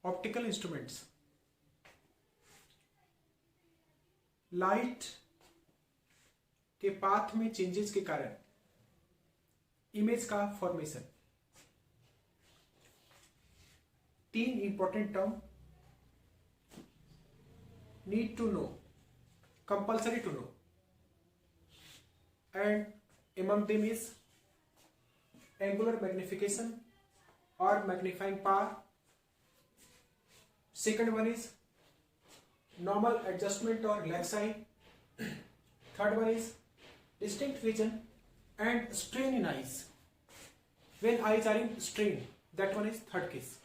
Optical instruments light के path में changes के कारण इमेज का formation. 3 important term need to know, compulsory to know, and among them is angular magnification or magnifying power. Second one is normal adjustment or relax eye. Third one is distinct vision and strain in eyes. When eyes are in strain, that one is third case.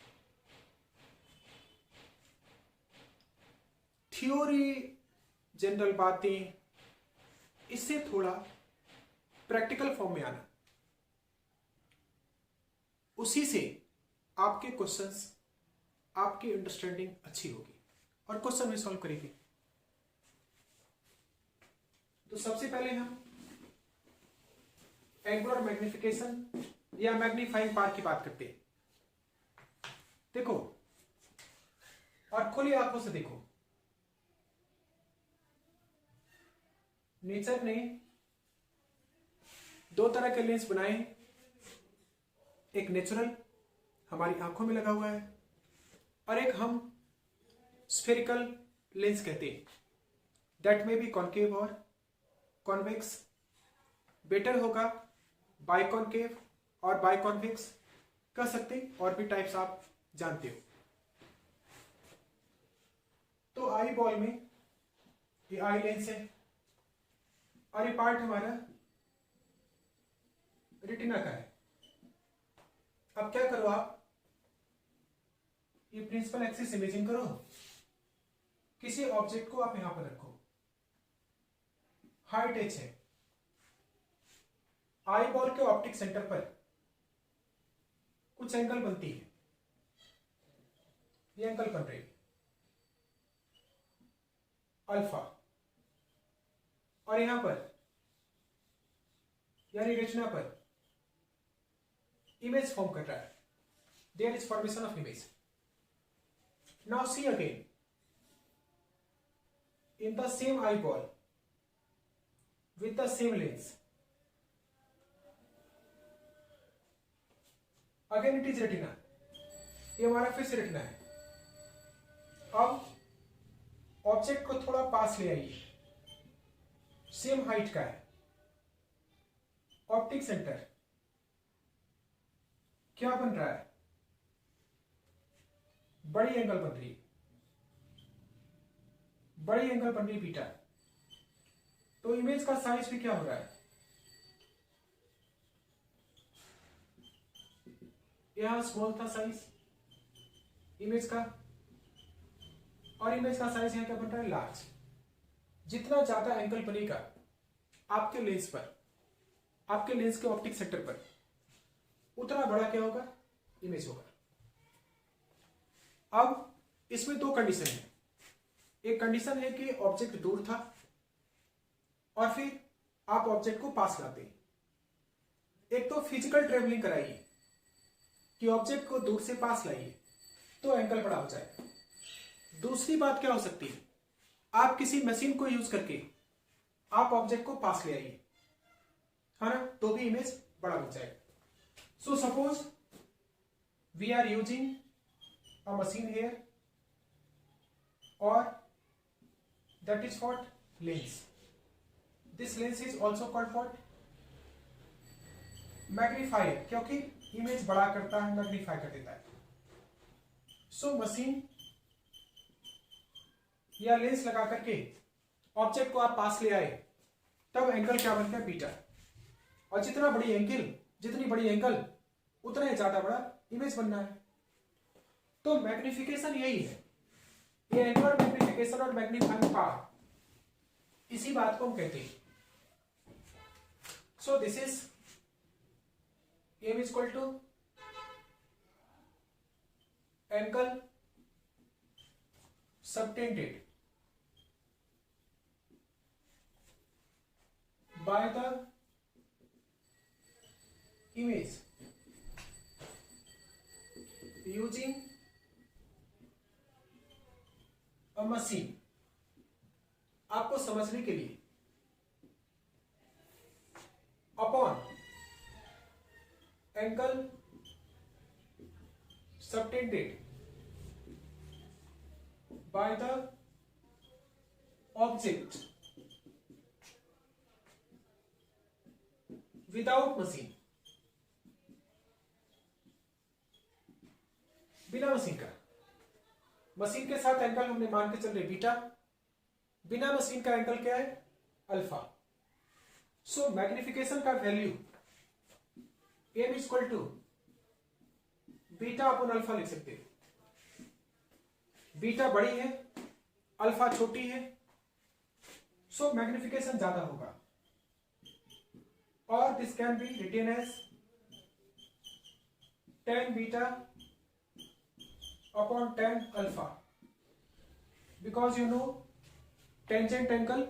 Theory general बातें, इससे थोड़ा practical form में आना, उसी से आपके questions, आपकी understanding अच्छी होगी और क्वेश्चन में सॉल्व करेंगे। तो सबसे पहले हम एंगुलर मैग्निफिकेशन या मैग्नीफाइंग पावर की बात करते हैं। देखो और खुली आंखों से देखो, नेचर ने 2 तरह के लेंस बनाए हैं। एक नेचुरल हमारी आंखों में लगा हुआ है और एक हम स्फेरिकल लेंस कहते हैं, दैट में बी कॉनकेव और कॉन्वेक्स। बेटर होगा बाइकॉनकेव और बाइकॉन्वेक्स कर सकते, और भी टाइप्स आप जानते हो। तो आई बॉल में ये आई लेंस है और ये पार्ट हमारा रेटिना का है। अब क्या करो आप, ये प्रिंसिपल एक्सिस इमेजिंग करो, किसी ऑब्जेक्ट को आप यहां पर रखो, हाई टच है, आई बॉल के ऑप्टिक सेंटर पर कुछ एंगल बनती है, ये एंगल बन रही है अल्फा, और यहां पर यानी रेटिना पर इमेज फॉर्म कर रहा है, there is formation of image. Now see again in the same eyeball with the same lens, again it is retina, ये हमारा फिर से रेटिना है। अब ऑब्जेक्ट को थोड़ा पास ले आइए, सेम हाइट का है, ऑप्टिक सेंटर क्या बन रहा है, बड़ी एंगल बन रही है, बड़ी एंगल बन रही है बीटा। तो इमेज का साइज भी क्या हो रहा है, यहां स्मॉल था साइज इमेज का, और इमेज का साइज यहां क्या बन रहा है, लार्ज। जितना ज्यादा एंगल बनेगा आपके लेंस पर, आपके लेंस के ऑप्टिक सेंटर पर, उतना बड़ा क्या होगा, इमेज होगा। अब इसमें 2 कंडीशन है। एक कंडीशन है कि ऑब्जेक्ट दूर था और फिर आप ऑब्जेक्ट को पास लाते। एक तो फिजिकल ट्रेवलिंग कराइए कि ऑब्जेक्ट को दूर से पास लाइए तो एंगल बड़ा हो जाए। दूसरी बात क्या हो सकती है, आप किसी मशीन को यूज करके आप ऑब्जेक्ट को पास ले आइए, है ना, तो भी इमेज बड़ा हो जाएगा। So suppose we are using a machine here और that is what, lens. This lens is also called what, magnifier, क्योंकि इमेज बड़ा करता है, मैग्नीफाई कर देता है। सो मशीन या लेंस लगा करके ऑब्जेक्ट को आप पास ले आए, तब एंगल क्या बनता है, बीटा। और जितना बड़ी एंगल, जितनी बड़ी एंगल उतना ही ज्यादा बड़ा इमेज बनना है। तो मैग्निफिकेशन यही है, ये एंगुलर मैग्निफिकेशन और मैग्नीफाइंग पावर, इसी बात को हम कहते हैं। So this is m is equal to angle subtended by the image using machine, आपको समझने के लिए, upon angle subtended by the object without machine, बिना मशीन का। मशीन के साथ एंगल हमने मान के चल रहे बीटा, बिना मशीन का एंगल क्या है, अल्फा। सो मैग्निफिकेशन का value M equal to beta upon alpha लिख सकते हैं। बीटा बड़ी है, अल्फा छोटी है, सो मैग्निफिकेशन ज्यादा होगा, और this can be written as tan beta upon tan alpha, because you know tangent angle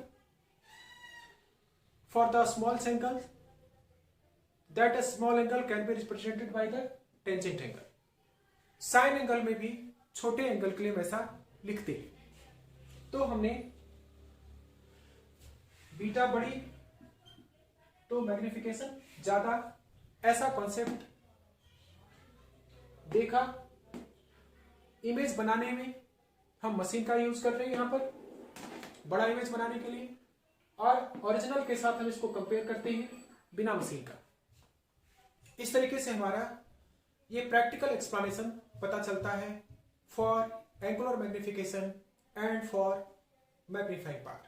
for the small angle, that a small angle can be represented by the tangent angle. Sign angle में भी छोटे angle के लिए हम ऐसा लिखते हैं। तो हमने बीटा बड़ी तो मैग्निफिकेशन ज्यादा, ऐसा कॉन्सेप्ट देखा। इमेज बनाने में हम मशीन का यूज कर रहे हैं यहां पर बड़ा इमेज बनाने के लिए, और ओरिजिनल के साथ हम इसको कंपेयर करते हैं बिना मशीन का। इस तरीके से हमारा ये प्रैक्टिकल एक्सप्लेनेशन पता चलता है for angular magnification and for magnifying part.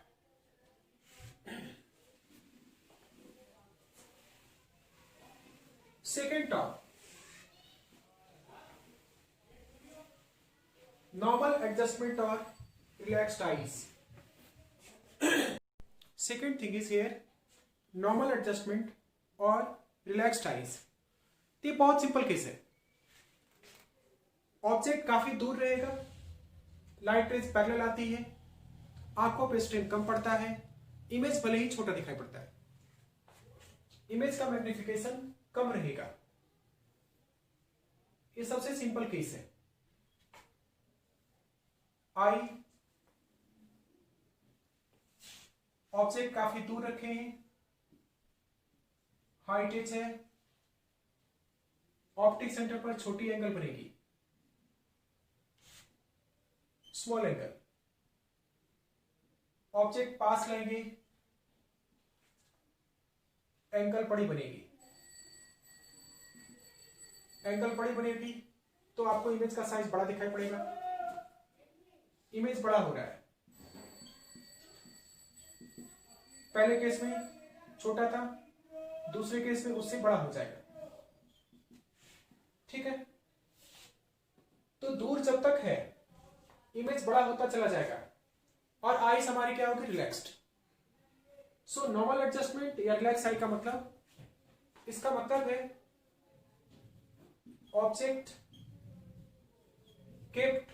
Second term, normal adjustment or relaxed eyes. Second thing is here normal adjustment or relaxed eyes. ये बहुत सिंपल केस है। ऑब्जेक्ट काफी दूर रहेगा, लाइट रेज पैरेलल आती है, आंखों पे स्ट्रेन कम पड़ता है, इमेज भले ही छोटा दिखाई पड़ता है, इमेज का मैग्निफिकेशन कम रहेगा। ये सबसे सिंपल केस है। आई ऑब्जेक्ट काफी दूर रखे हैं, हाई टच है, ऑप्टिक सेंटर पर छोटी एंगल बनेगी, स्मॉल एंगल। ऑब्जेक्ट पास लेंगे, एंगल बड़ी बनेगी। एंगल बड़ी बनेगी तो आपको इमेज का साइज बड़ा दिखाई पड़ेगा। इमेज बड़ा हो रहा है, पहले केस में छोटा था, दूसरे केस में उससे बड़ा हो जाएगा। ठीक है, तो दूर जब तक है इमेज बड़ा होता चला जाएगा और आईज हमारी क्या होगी, रिलैक्स्ड। सो नॉर्मल एडजस्टमेंट या रिलैक्स आई का मतलब, इसका मतलब है ऑब्जेक्ट केप्ट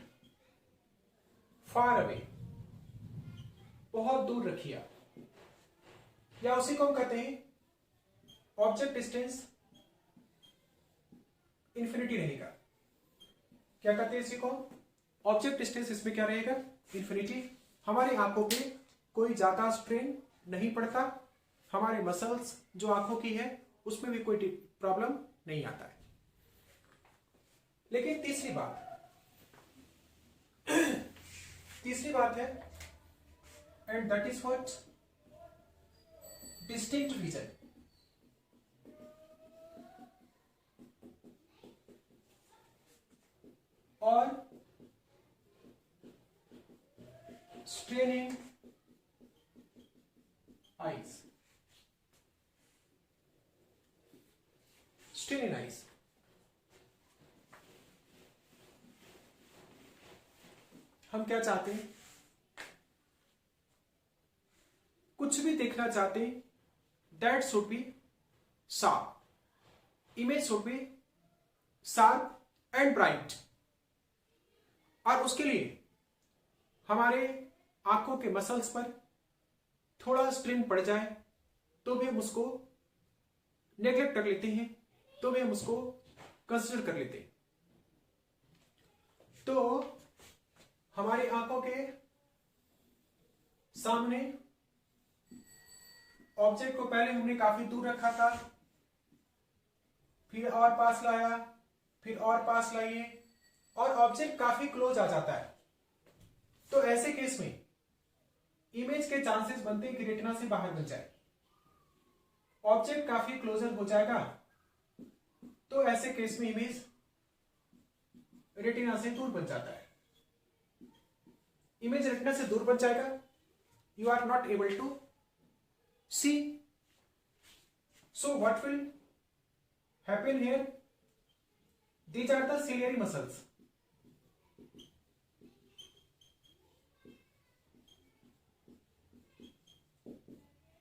फार अवे, बहुत दूर रखिए आप, या उसी को हम कहते हैं ऑब्जेक्ट डिस्टेंस इंफिनिटी रहेगा। क्या कहते हैं इसी को, ऑब्जेक्ट डिस्टेंस, इसमें क्या रहेगा, इंफिनिटी। हमारी आंखों पे कोई ज्यादा स्ट्रेन नहीं पड़ता, हमारे मसल्स जो आंखों की है उसमें भी कोई प्रॉब्लम नहीं आता है। लेकिन तीसरी बात है, and that is what, distinct vision. और स्ट्रेनिंग आईज, स्ट्रेनिंग आईज। हम क्या चाहते हैं, कुछ भी देखना चाहते हैं, that should be sharp, image should be sharp and bright. और उसके लिए हमारे आंखों के मसल्स पर थोड़ा स्ट्रेन पड़ जाए तो भी हम उसको नेग्लेक्ट कर लेते हैं, तो भी हम उसको कंसिडर कर लेते हैं। तो हमारी आंखों के सामने ऑब्जेक्ट को पहले हमने काफी दूर रखा था, फिर और पास लाया, फिर और पास लाइए, और ऑब्जेक्ट काफी क्लोज आ जाता है। तो ऐसे केस में इमेज के चांसेस बनते हैं कि रेटिना से बाहर बन जाए। ऑब्जेक्ट काफी क्लोजर हो जाएगा तो ऐसे केस में इमेज रेटिना से दूर बन जाता है। इमेज रेटिना से दूर बन जाएगा, you are not able to see. So what will happen here? These are the ciliary muscles.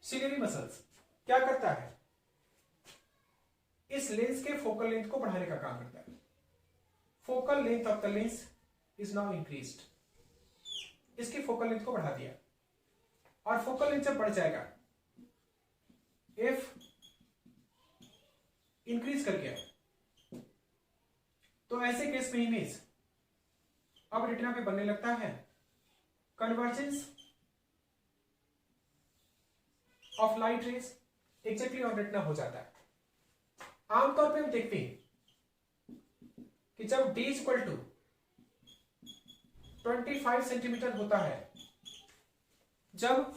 Ciliary muscles क्या करता है? इस लेंस के फोकल लेंथ को बढ़ाने का काम करता है। Focal length of the lens is now increased. इसकी फोकल लेंथ को बढ़ा दिया, और फोकल लेंथ जब बढ़ जाएगा, एफ इंक्रीज कर गया, तो ऐसे केस में इमेज अब रेटिना पे बनने लगता है। Convergence of light rays exactly on retina हो जाता है। आमतौर पे हम देखते हैं कि जब d इक्वल टू 25 सेंटीमीटर होता है, जब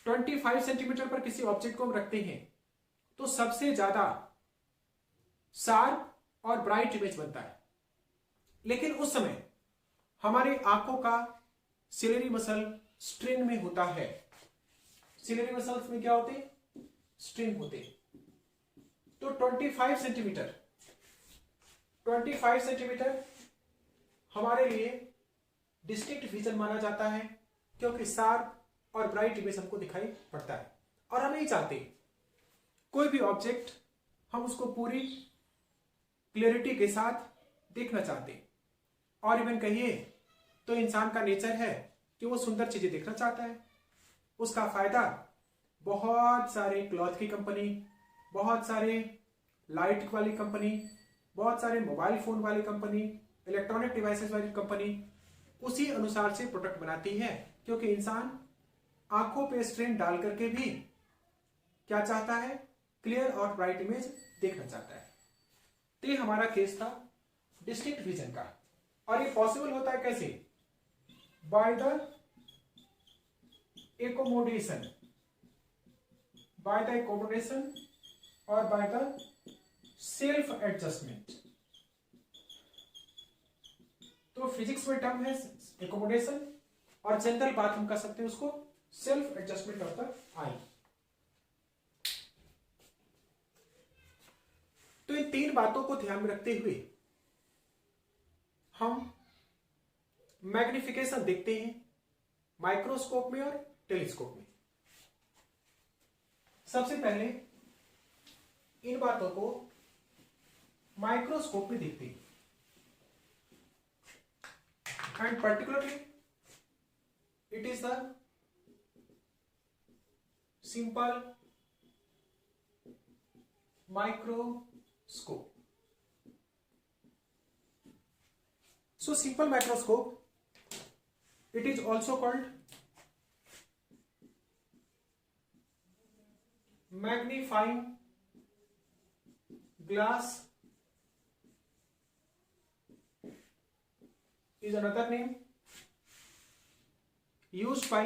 25 सेंटीमीटर पर किसी ऑब्जेक्ट को हम रखते हैं तो सबसे ज्यादा शार्प और ब्राइट इमेज बनता है। लेकिन उस समय हमारे आंखों का सिलेरी मसल स्ट्रेन में होता है। सिलेरी मसल्स में क्या होते हैं? स्ट्रेन होते हैं। तो 25 सेंटीमीटर हमारे लिए डिस्टिंक्ट विजन माना जाता है, क्योंकि शार्प और ब्राइट इमेज हमको दिखाई पड़ता है। और हम नहीं चाहते कोई भी ऑब्जेक्ट हम उसको पूरी क्लियरिटी के साथ देखना चाहते, और इवन कहिए तो इंसान का नेचर है कि वो सुंदर चीजें देखना चाहता है। उसका फायदा बहुत सारे क्लॉथ की कंपनी, बहुत सारे लाइट वाली कंपनी, बहुत सारे मोबाइल फोन वाली कंपनी, इलेक्ट्रॉनिक डिवाइसेस वाली कंपनी उसी अनुसार से प्रोडक्ट बनाती है, क्योंकि इंसान आंखों पे स्ट्रेन डाल करके भी क्या चाहता है? क्लियर और ब्राइट इमेज देखना चाहता है। तो ये हमारा केस था डिस्टिंक्ट विजन का। और ये पॉसिबल होता है कैसे? बाय द accommodation, और by the self adjustment। तो फिजिक्स में टर्म है एकोमोडेशन, और जनरल बात हम कर सकते हैं उसको सेल्फ एडजस्टमेंट ऑफ द आई। तो इन तीन बातों को ध्यान में रखते हुए हम मैग्निफिकेशन देखते हैं माइक्रोस्कोप में और टेलीस्कोप में। सबसे पहले इन बातों को माइक्रोस्कोप में देखते हैं, and particularly it is the simple microscope. So simple microscope, it is also called magnifying glass, is another name used by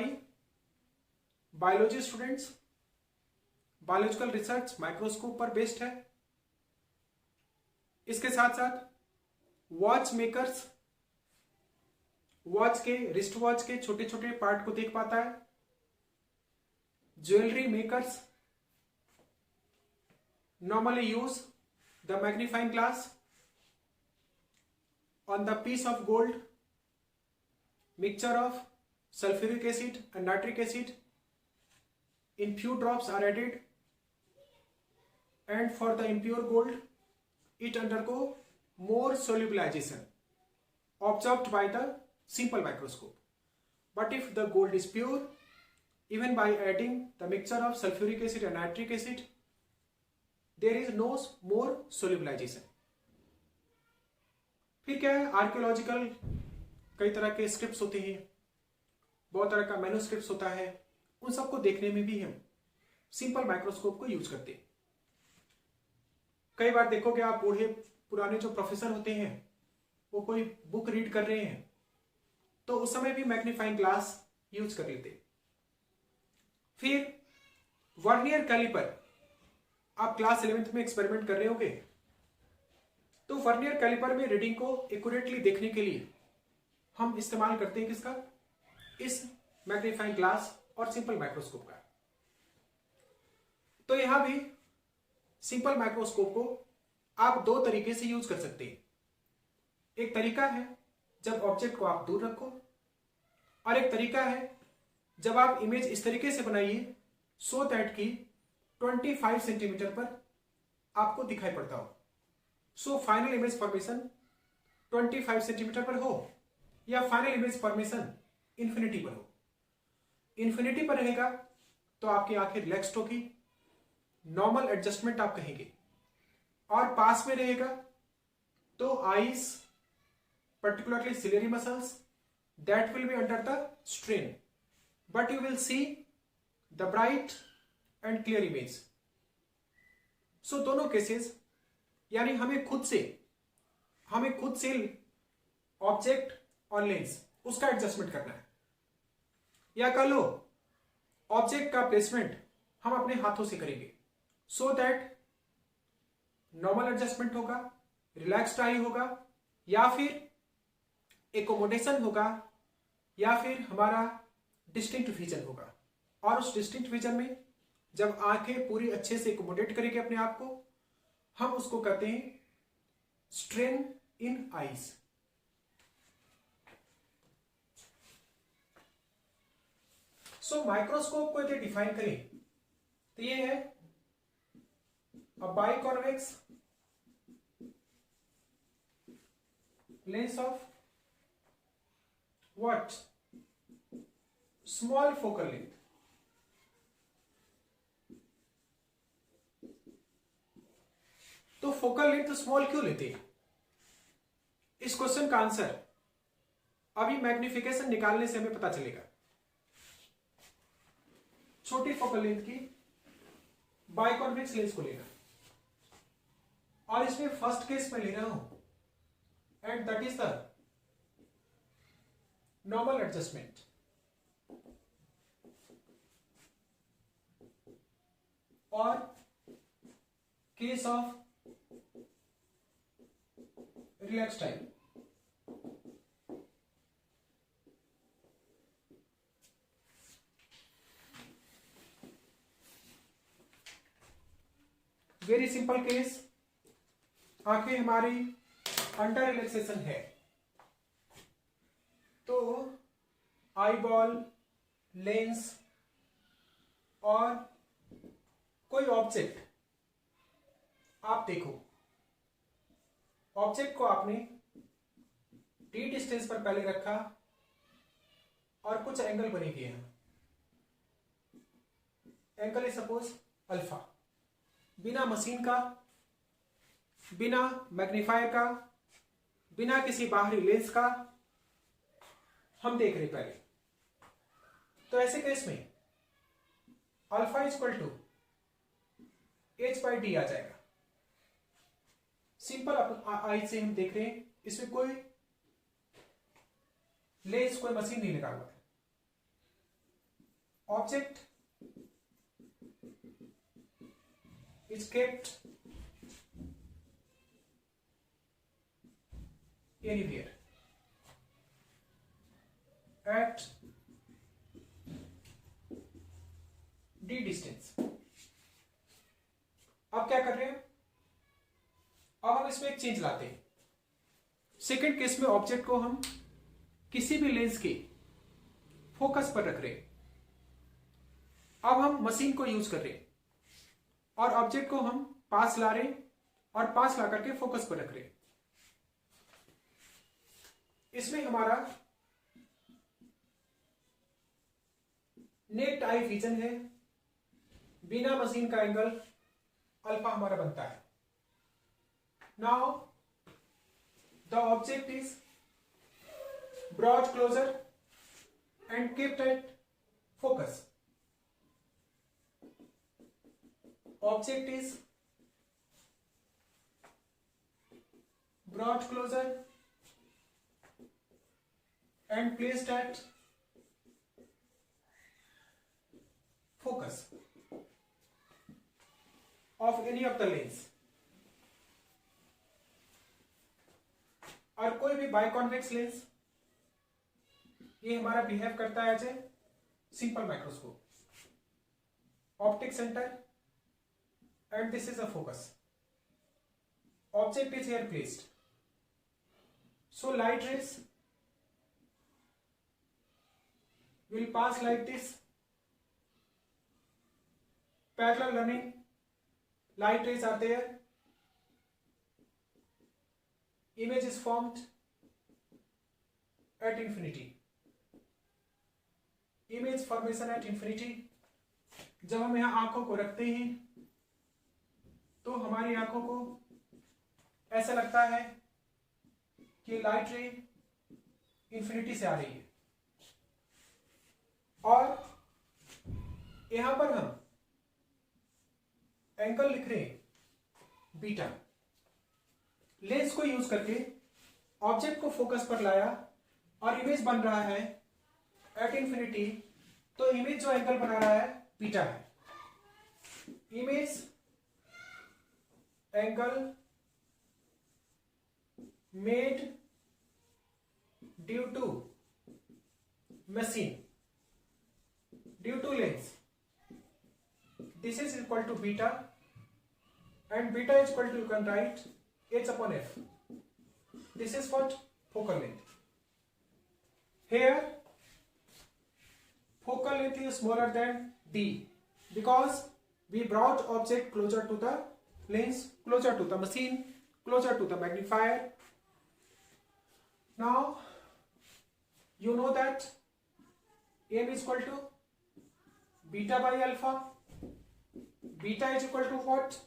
biology students। Biological research microscope पर बेस्ड है। इसके साथ साथ वॉच मेकर्स वॉच के, wrist watch के छोटे छोटे part को देख पाता है। Jewellery makers normally use the magnifying glass on the piece of gold, mixture of sulfuric acid and nitric acid in few drops are added, and for the impure gold it undergo more solubilization observed by the simple microscope. But if the gold is pure, even by adding the mixture of sulfuric acid and nitric acid, there is no more solubilization। फिर क्या है? Archaeological कई तरह के scripts होते हैं, बहुत तरह का मैन्युस्क्रिप्ट्स होता है, उन सबको देखने में भी हम सिंपल माइक्रोस्कोप को यूज करते हैं। कई बार देखोगे आप बूढ़े पुराने जो प्रोफेसर होते हैं वो कोई बुक रीड कर रहे हैं तो उस समय भी मैग्नीफाइंग ग्लास यूज कर लेते। फिर वर्नियर कैलिपर, आप क्लास 11th में एक्सपेरिमेंट कर रहे होगे तो वर्नियर कैलिपर में रीडिंग को एक्यूरेटली देखने के लिए हम इस्तेमाल करते हैं किसका, इस मैग्नीफाइंग ग्लास और सिंपल माइक्रोस्कोप का। तो यहां भी सिंपल माइक्रोस्कोप को आप दो तरीके से यूज कर सकते हैं। एक तरीका है जब ऑब्जेक्ट को आप दूर रखो, और एक तरीका है जब आप इमेज इस तरीके से बनाइए सो दैट की 25 सेंटीमीटर पर आपको दिखाई पड़ता हो। So final image formation 25 centimetre पर हो या फाइनल इमेज फॉर्मेशन इंफिनिटी पर हो। इंफिनिटी पर रहेगा तो आपकी आंखें रिलैक्स्ड होगी, नॉर्मल एडजस्टमेंट आप कहेंगे, और पास में रहेगा तो eyes particularly ciliary muscles that will be under the strain, but you will see the bright and clear image. So दोनों केसेस यानी हमें खुद से ऑब्जेक्ट और लेंस उसका एडजस्टमेंट करना है, या कह लो ऑब्जेक्ट का प्लेसमेंट हम अपने हाथों से करेंगे सो दैट नॉर्मल एडजस्टमेंट होगा, रिलैक्स्ड आई होगा, या फिर एकोमोडेशन होगा, या फिर हमारा डिस्टिंक्ट विजन होगा। और उस डिस्टिंक्ट विजन में जब आंखें पूरी अच्छे से एकोमोडेट करेंगे अपने आप को, हम उसको कहते हैं strain in eyes. So microscope को यदि डिफाइन करें तो ये है a biconvex lens of what? Small focal length. तो फोकल लेंथ स्मॉल क्यों लेते हैं? इस क्वेश्चन का आंसर अभी मैग्निफिकेशन निकालने से हमें पता चलेगा। छोटी फोकल लेंथ की बाइकॉन्वेक्स लेंस को लेना, और इसमें फर्स्ट केस में ले रहा हूं and that is the normal adjustment. Or case of relaxed time. Very simple case, आंखें हमारी अंडर रिलैक्सेशन है तो आई बॉल, लेंस और कोई ऑब्जेक्ट आप देखो, ऑब्जेक्ट को आपने डी डिस्टेंस पर पहले रखा और कुछ एंगल बने किए हैं। एंगल इज सपोज अल्फा, बिना मशीन का, बिना मैग्नीफायर का, बिना किसी बाहरी लेंस का हम देख रहे पहले। तो ऐसे केस में अल्फा इक्वल टू h/d आ जाएगा। सिंपल आई से हम देख रहे हैं, इसमें कोई लेंस, कोई मशीन नहीं लगा हुआ है। Object is kept anywhere at d distance। अब क्या कर रहे हैं, अब हम इसमें एक चेंज लाते हैं। सेकेंड केस में ऑब्जेक्ट को हम किसी भी लेंस के फोकस पर रख रहे हैं। अब हम मशीन को यूज कर रहे हैं और ऑब्जेक्ट को हम पास ला रहे हैं और पास ला करके फोकस पर रख रहे हैं। इसमें हमारा नेट आई विजन है, बिना मशीन का एंगल अल्फा हमारा बनता है। Now the object is brought closer and kept at focus object is brought closer and placed at focus of any of the lens, और कोई भी बाइकॉन्वेक्स लेंस ये हमारा बिहेव करता है as a simple microscope. Optic centre and this is a focus. Object is here placed. So light rays will pass like this, parallel running. Light rays are there. Image is formed at infinity. Image formation at infinity. जब हम यहाँ आंखों को रखते हैं तो हमारी आंखों को ऐसा लगता है कि लाइट रे इंफिनिटी से आ रही है, और यहां पर हम एंगल लिख रहे हैं बीटा. लेंस को यूज करके ऑब्जेक्ट को फोकस पर लाया और इमेज बन रहा है एट इंफिनिटी, तो इमेज जो एंगल बना रहा है बीटा है. Image angle made due to machine, due to lens, this is equal to beta, and beta is equal to, you can write h upon f. This is what? Focal length. Here focal length is smaller than d because we brought object closer to the lens, closer to the machine, closer to the magnifier. Now you know that m is equal to beta by alpha. Beta is equal to what?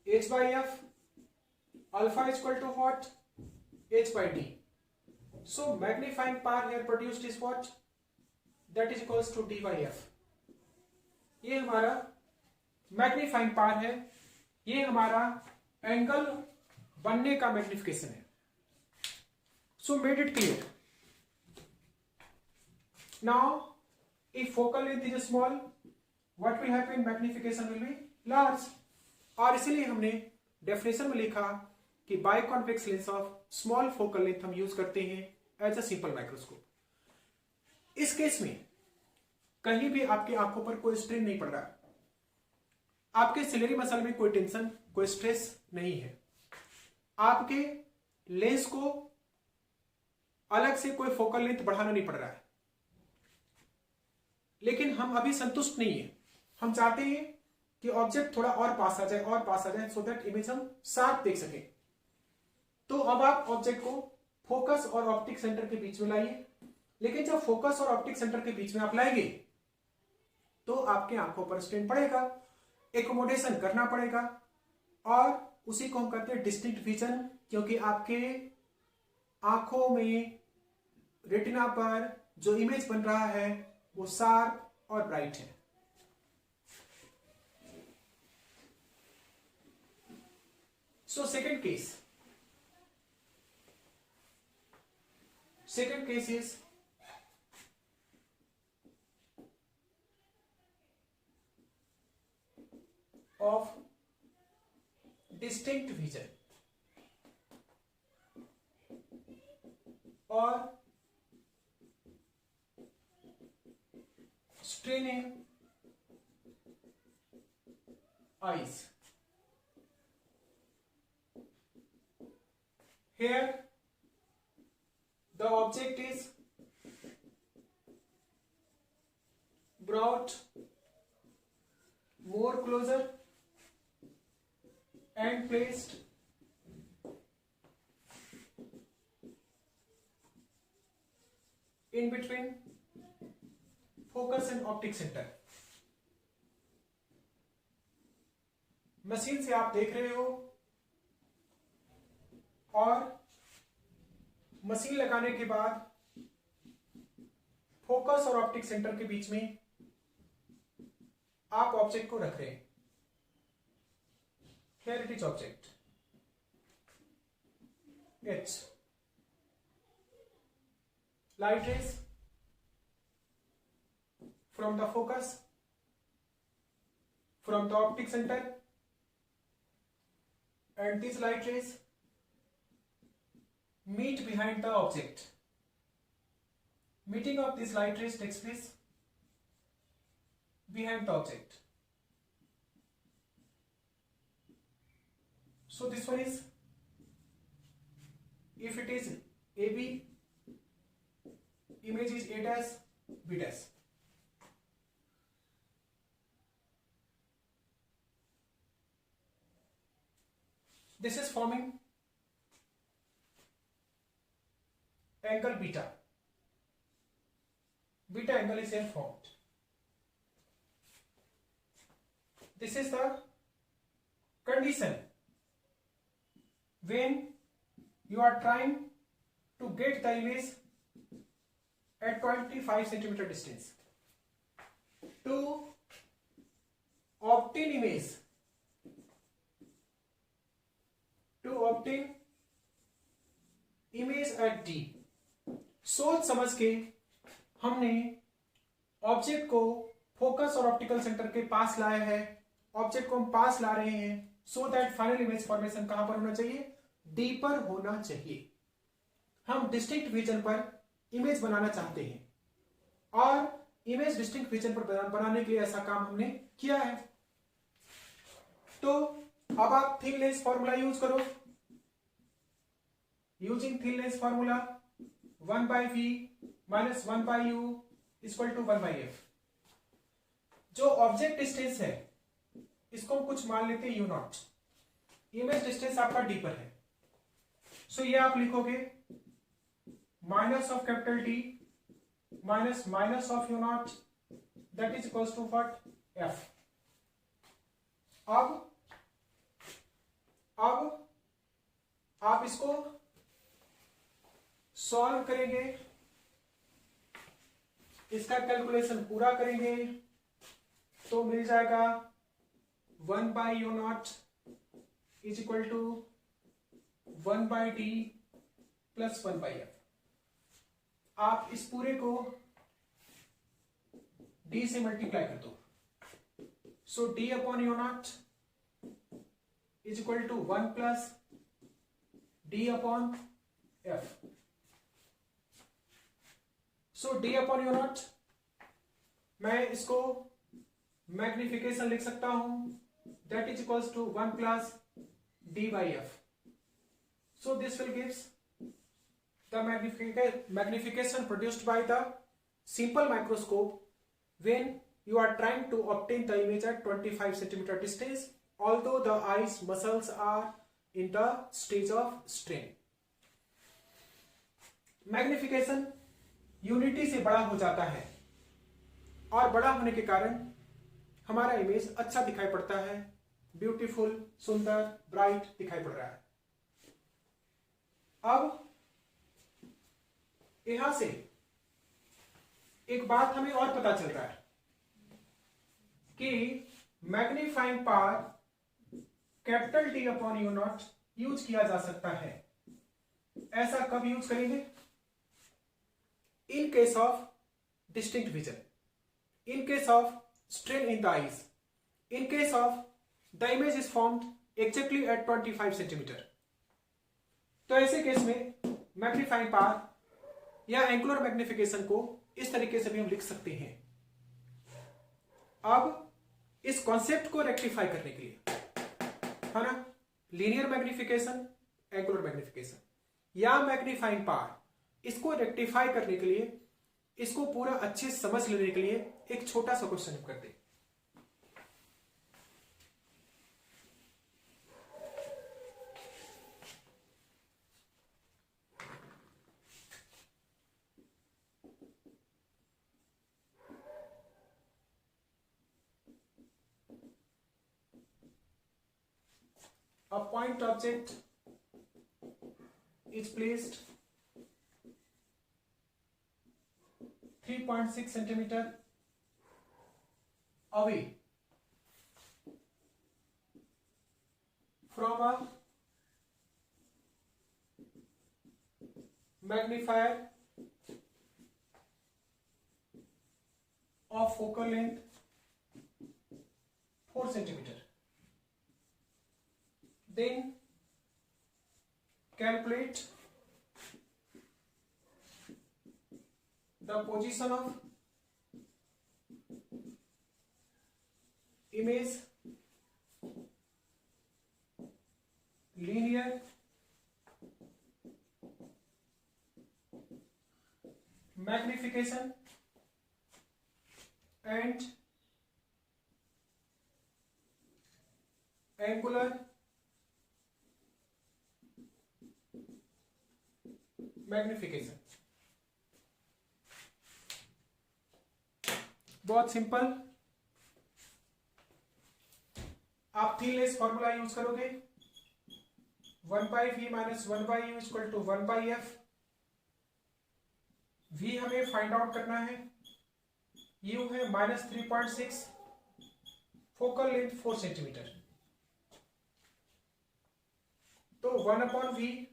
H by f. Alpha is equal to what? H by d. So magnifying power here produced is what? That is equals to d by f. ये हमारा magnifying power है, ये हमारा angle बनने का magnification है. So made it clear. Now if focal length is small, what will happen? Magnification will be large. और इसीलिए हमने डेफिनेशन में लिखा कि biconvex lens of small focal length हम यूज करते हैं एज अ सिंपल माइक्रोस्कोप. इस केस में कहीं भी आपकी आंखों पर कोई स्ट्रेन नहीं पड़ रहा है, आपके सिलेरी मसल में कोई टेंशन, कोई स्ट्रेस नहीं है, आपके लेंस को अलग से कोई फोकल लेंथ बढ़ाना नहीं पड़ रहा है. लेकिन हम अभी संतुष्ट नहीं है, हम चाहते हैं कि ऑब्जेक्ट थोड़ा और पास आ जाए, और पास आ जाए, सो दैट इमेज हम साफ देख सकें. तो अब आप ऑब्जेक्ट को फोकस और ऑप्टिक सेंटर के बीच में लाइए. लेकिन जब फोकस और ऑप्टिक सेंटर के बीच में आप लाएंगे तो आपके आंखों पर स्ट्रेन पड़ेगा, एकोमोडेशन करना पड़ेगा, और उसी को हम कहते हैं डिस्टिंक्ट विजन, क्योंकि आपके आंखों में रेटिना पर जो इमेज बन रहा है वो शार्प और ब्राइट है. So second case is of distinct vision or straining eyes. Here the object is brought more closer and placed in between focus and optic center. Machine से आप देख रहे हो, और मशीन लगाने के बाद फोकस और ऑप्टिक सेंटर के बीच में आप ऑब्जेक्ट को रख रहे हैं. here it is object H, light rays from the focus, from the optic center, and these light rays meet behind the object. Meeting of these light rays takes place behind the object. So this one is, if it is AB, image is A dash, B dash. This is forming angle beta. Beta angle is here formed. This is the condition when you are trying to get the image at 25 centimeter distance. To obtain image, at D, सोच समझ के हमने object को focus और optical centre के पास लाया है. Object को हम पास ला रहे हैं so that final image formation कहां पर होना चाहिए? डी पर होना चाहिए. हम डिस्टिंक्ट विजन पर इमेज बनाना चाहते हैं और इमेज डिस्टिंक्ट विजन पर बनाने के लिए ऐसा काम हमने किया है. तो अब आप थिन लेंस फॉर्मूला यूज करो. Using thin lens formula 1/v minus 1/u equal to 1/f. जो ऑब्जेक्ट डिस्टेंस है इसको हम कुछ मान लेते हैं u0. इमेज डिस्टेंस आपका d पर है. सो ये आप लिखोगे minus of capital T minus minus of u0 that is equals to what? f. अब आप इसको सॉल्व करेंगे, इसका कैलकुलेशन पूरा करेंगे तो मिल जाएगा 1/u0 is equal to 1/d plus 1/f. आप इस पूरे को d से मल्टीप्लाई कर दो. So d upon u0 is equal to 1 plus d upon f. So d upon u0 मैं इसको मैग्निफिकेशन लिख सकता हूं that is equals to 1 plus d/f. So this will gives the magnification produced by the simple microscope when you are trying to obtain the image at 25 centimeter distance although the eyes muscles are in the stage of strain. Magnification unity से बड़ा हो जाता है और बड़ा होने के कारण हमारा इमेज अच्छा दिखाई पड़ता है, ब्यूटीफुल, सुंदर, ब्राइट दिखाई पड़ रहा है. अब यहां से एक बात हमें और पता चल रहा है कि magnifying power capital T upon u0 use किया जा सकता है. ऐसा कब यूज करेंगे? In case of distinct vision, in case of strain in the eyes, in case of the image is formed exactly at 25 centimeter. तो ऐसे केस में मैग्नीफाइंग पावर या एंगुलर मैग्निफिकेशन को इस तरीके से भी हम लिख सकते हैं. अब इस कॉन्सेप्ट को रेक्टिफाई करने के लिए, है ना, लीनियर मैग्निफिकेशन, एंगुलर मैग्निफिकेशन या मैग्नीफाइंग पावर, इसको रेक्टिफाई करने के लिए, इसको पूरा अच्छे से समझ लेने के लिए एक छोटा सा क्वेश्चन करते हैं. A point object is placed 3.6 centimeter away from a magnifier of focal length 4 centimeter. Then calculate the position of image linear magnification and angular magnification. बहुत सिंपल. आप थीलेस फॉर्मूला यूज करोगे. 1/v minus 1/u equal to 1/f. v हमें find out करना है. u है -3.6. Focal length 4 centimetre. तो 1/v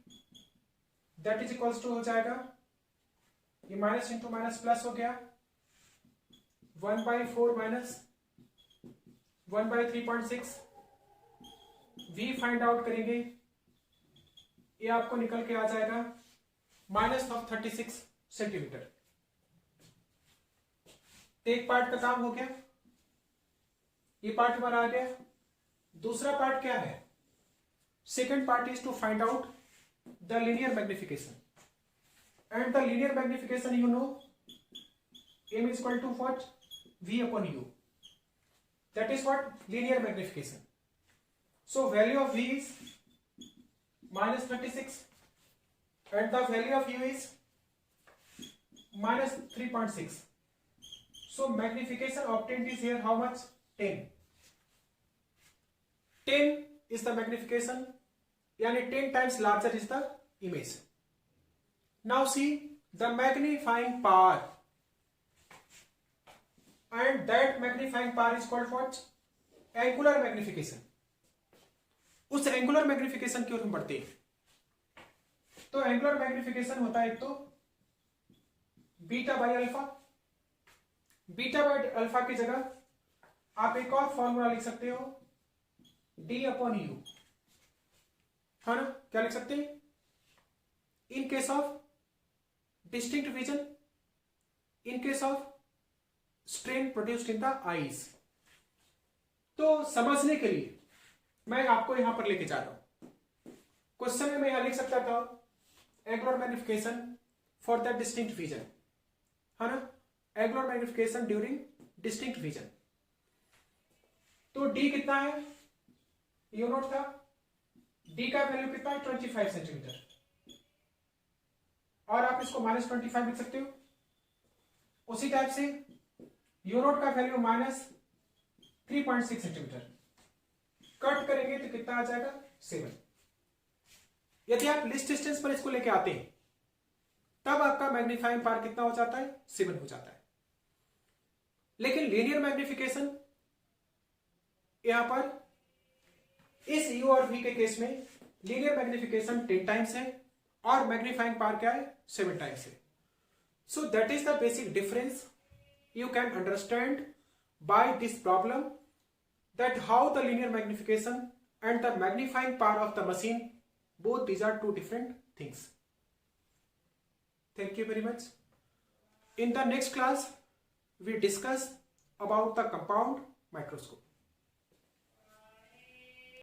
that is equals to हो जाएगा, ये माइनस इंटू माइनस प्लस हो गया, 1/4 माइनस 1/3.6. v फाइंड आउट करेंगे, ये आपको निकल के आ जाएगा -36 सेंटीमीटर. एक पार्ट का काम हो गया, ये पार्ट हमारा आ गया. दूसरा पार्ट क्या है? Second part is to find out the linear magnification, and the linear magnification you know m is equal to what? v upon u. That is what? Linear magnification. So value of v is -36 and the value of u is -3.6. So magnification obtained is here how much? 10. 10 is the magnification, यानी 10 times larger is the image. Now see the magnifying power, and that magnifying power is called what? Angular magnification. उस angular magnification की ओर हम बढ़ते हैं. तो angular magnification होता है एक तो beta by alpha. Beta by alpha की जगह आप एक और फॉर्मूला लिख सकते हो, d अपॉन यू, है ना? क्या लिख सकते हैं? In case of distinct vision, in case of strain produced in the eyes. तो समझने के लिए मैं आपको यहां पर लेके जा रहा हूं. क्वेश्चन में मैं यहां लिख सकता था angular magnification for the distinct vision, है ना? Angular magnification during distinct vision. तो डी कितना है? यू नोट था. डी का वैल्यू कितना है? 25 सेंटीमीटर. और आप इसको -25 लिख सकते हो. उसी टाइप से यू नोट का वैल्यू -3.6 सेंटीमीटर. कट करेंगे तो कितना आ जाएगा? 7. यदि आप लिस्ट डिस्टेंस पर इसको लेके आते हैं तब आपका मैग्नीफाइंग पावर कितना हो जाता है? 7 हो जाता है. लेकिन लीनियर मैग्निफिकेशन यहां पर इस u और v के केस में लीनियर मैग्निफिकेशन 10 टाइम्स है और मैग्नीफाइंग पावर क्या है? 7 टाइम्स है. So that is the basic difference. You can understand by this problem that how the linear magnification and the magnifying power of the machine, both these are two different things. Thank you very much. In the next class, we discuss about the compound microscope.